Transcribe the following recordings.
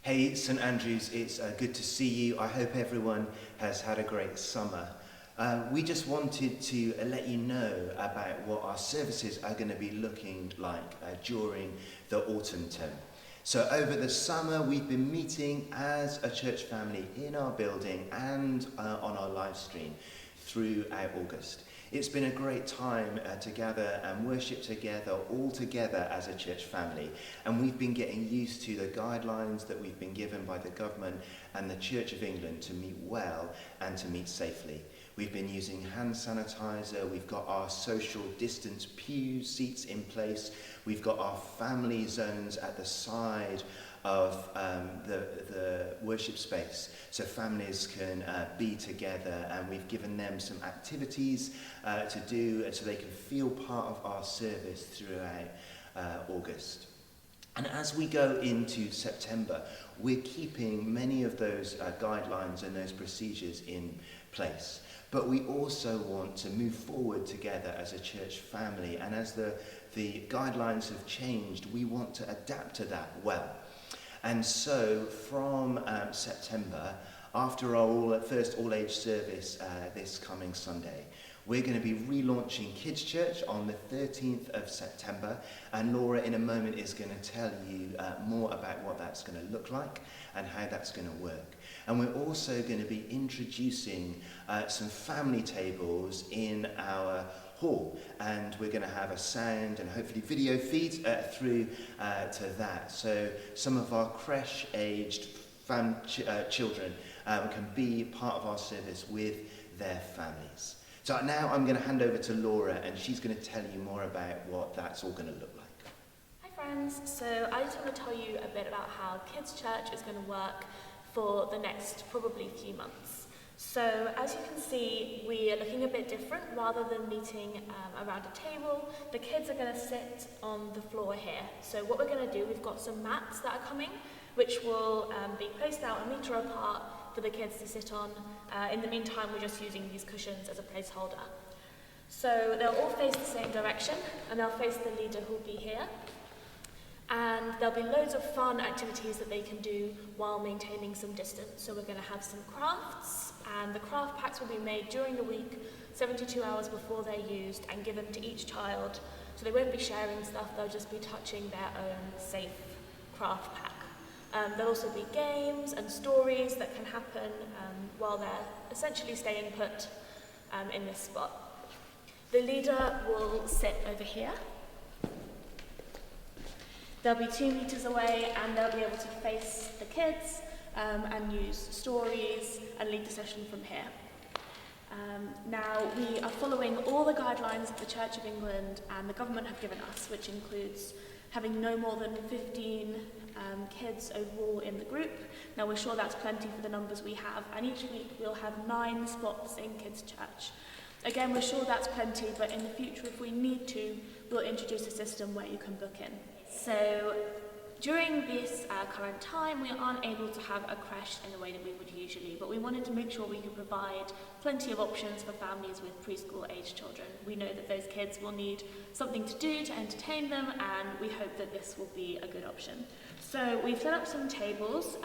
Hey, St Andrews, it's good to see you. I hope everyone has had a great summer. We just wanted to let you know about what our services are going to be looking like during the autumn term. So over the summer, we've been meeting as a church family in our building and on our live stream throughout August. It's been a great time to gather and worship together, all together as a church family. And we've been getting used to the guidelines that we've been given by the government and the Church of England to meet well and to meet safely. We've been using hand sanitizer, we've got our social distance pew seats in place, we've got our family zones at the side of the worship space so families can be together, and we've given them some activities to do so they can feel part of our service throughout August. And as we go into September, we're keeping many of those guidelines and those procedures in place. But we also want to move forward together as a church family, and as the guidelines have changed, we want to adapt to that well. And so from September, after our first all-age service this coming Sunday, we're going to be relaunching Kids Church on the 13th of September, and Laura in a moment is going to tell you more about what that's going to look like and how that's going to work. And we're also going to be introducing some family tables in our hall, and we're going to have a sound and hopefully video feed through to that, so some of our creche-aged children can be part of our service with their families. So now I'm going to hand over to Laura, and she's going to tell you more about what that's all going to look like. Hi friends, so I just want to tell you a bit about how Kids Church is going to work for the next probably few months. So as you can see, we are looking a bit different. Rather than meeting around a table, the kids are going to sit on the floor here. So what we're going to do, we've got some mats that are coming, which will be placed out 1 metre apart for the kids to sit on. In the meantime, we're just using these cushions as a placeholder. So they'll all face the same direction, and they'll face the leader who'll be here. And there'll be loads of fun activities that they can do while maintaining some distance. So we're going to have some crafts, and the craft packs will be made during the week, 72 hours before they're used, and given to each child. So they won't be sharing stuff, they'll just be touching their own safe craft pack. There'll also be games and stories that can happen while they're essentially staying put in this spot. The leader will sit over here. They'll be 2 meters away, and they'll be able to face the kids and use stories and lead the session from here. Now, we are following all the guidelines that the Church of England and the government have given us, which includes having no more than 15 kids overall in the group. Now, we're sure that's plenty for the numbers we have, and each week we'll have 9 spots in Kids Church. Again, we're sure that's plenty, but in the future, if we need to, we'll introduce a system where you can book in. So during this current time, we aren't able to have a creche in the way that we would usually, but we wanted to make sure we could provide plenty of options for families with preschool-aged children. We know that those kids will need something to do to entertain them, and we hope that this will be a good option. So we've set up some tables,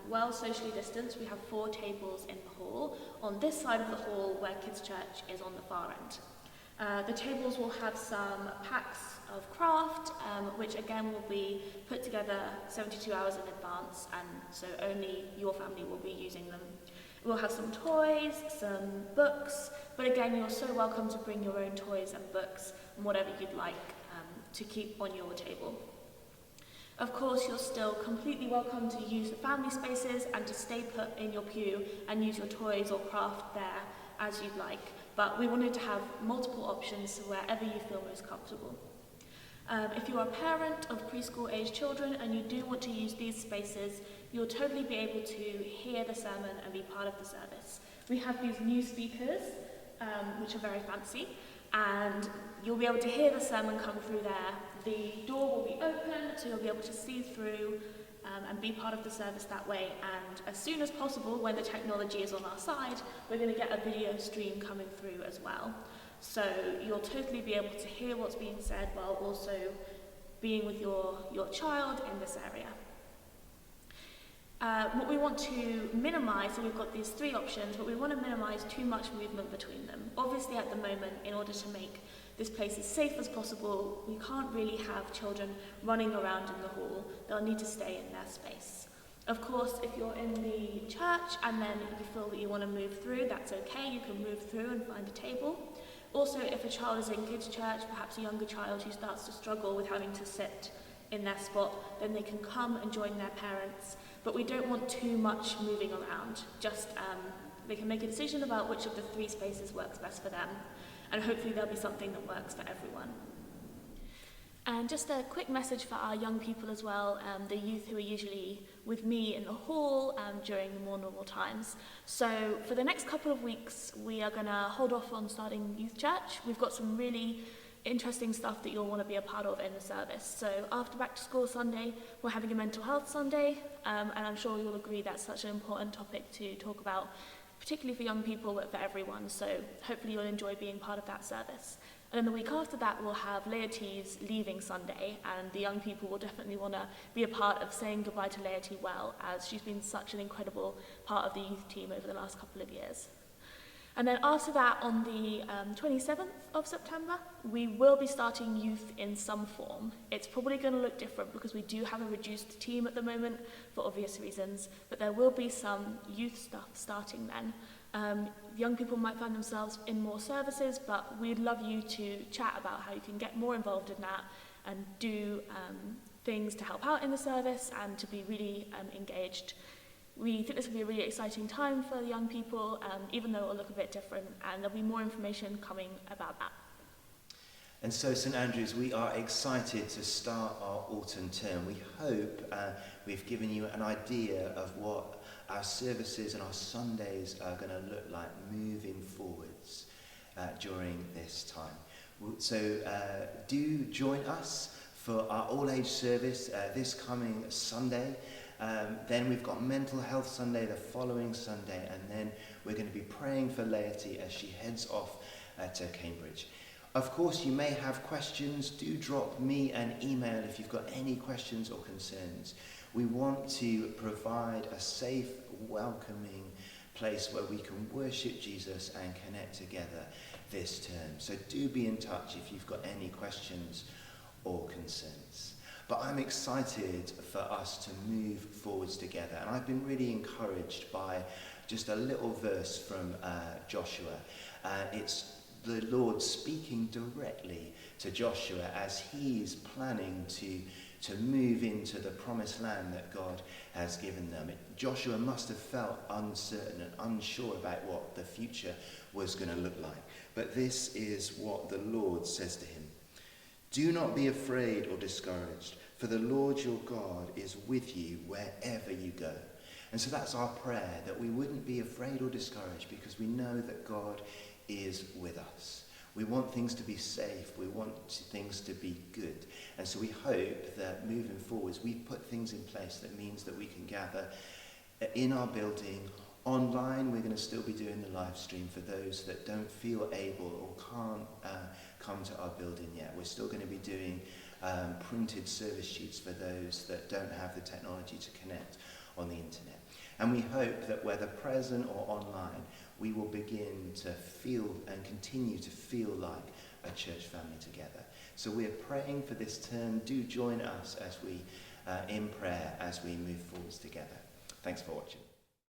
well socially distanced. We have 4 tables in the hall, on this side of the hall where Kids Church is on the far end. The tables will have some packs of craft, which again will be put together 72 hours in advance, and so only your family will be using them. We'll have some toys, some books, but again you're so welcome to bring your own toys and books and whatever you'd like to keep on your table. Of course, you're still completely welcome to use the family spaces and to stay put in your pew and use your toys or craft there as you'd like, but we wanted to have multiple options to wherever you feel most comfortable. If you're a parent of preschool-aged children and you do want to use these spaces, you'll totally be able to hear the sermon and be part of the service. We have these new speakers, which are very fancy, and you'll be able to hear the sermon come through there. The door will be open, so you'll be able to see through and be part of the service that way. And as soon as possible, when the technology is on our side, we're going to get a video stream coming through as well. So you'll totally be able to hear what's being said while also being with your child in this area. What we want to minimise, so we've got these three options, but we want to minimise too much movement between them. Obviously at the moment, in order to make this place as safe as possible, we can't really have children running around in the hall. They'll need to stay in their space. Of course, if you're in the church and then you feel that you want to move through, that's okay, you can move through and find a table. Also, if a child is in kids' church, perhaps a younger child who starts to struggle with having to sit in their spot, then they can come and join their parents. But we don't want too much moving around. Just they can make a decision about which of the three spaces works best for them, and hopefully there'll be something that works for everyone. And just a quick message for our young people as well, the youth who are usually with me in the hall during the more normal times. So for the next couple of weeks, we are going to hold off on starting youth church. We've got some really interesting stuff that you'll want to be a part of in the service. So after Back to School Sunday, we're having a Mental Health Sunday, and I'm sure you'll agree that's such an important topic to talk about, particularly for young people, but for everyone. So hopefully you'll enjoy being part of that service. And then the week after that, we'll have Laity's Leaving Sunday, and the young people will definitely want to be a part of saying goodbye to Laity well, as she's been such an incredible part of the youth team over the last couple of years. And then after that, on the 27th of September, we will be starting youth in some form. It's probably going to look different because we do have a reduced team at the moment for obvious reasons, but there will be some youth stuff starting then. Young people might find themselves in more services, but we'd love you to chat about how you can get more involved in that and do things to help out in the service and to be really engaged. We think this will be a really exciting time for the young people, even though it will look a bit different, and there'll be more information coming about that. And so, St Andrews, we are excited to start our autumn term. We hope we've given you an idea of what our services and our Sundays are going to look like moving forwards during this time. So do join us for our all-age service this coming Sunday. Then we've got Mental Health Sunday the following Sunday, and then we're going to be praying for Laity as she heads off to Cambridge. Of course, you may have questions. Do drop me an email if you've got any questions or concerns. We want to provide a safe, welcoming place where we can worship Jesus and connect together this term. So do be in touch if you've got any questions or concerns. But I'm excited for us to move forwards together. And I've been really encouraged by just a little verse from Joshua. It's the Lord speaking directly to Joshua as he's planning to move into the promised land that God has given them. Joshua must have felt uncertain and unsure about what the future was going to look like. But this is what the Lord says to him. Do not be afraid or discouraged, for the Lord your God is with you wherever you go. And so that's our prayer, that we wouldn't be afraid or discouraged because we know that God is with us. We want things to be safe. We want things to be good. And so we hope that moving forwards, we put things in place that means that we can gather in our building. Online, we're going to still be doing the live stream for those that don't feel able or can't come to our building yet. We're still going to be doing printed service sheets for those that don't have the technology to connect on the internet. And we hope that whether present or online, we will begin to feel and continue to feel like a church family together. So we're praying for this term. Do join us as we in prayer as we move forwards together. Thanks for watching.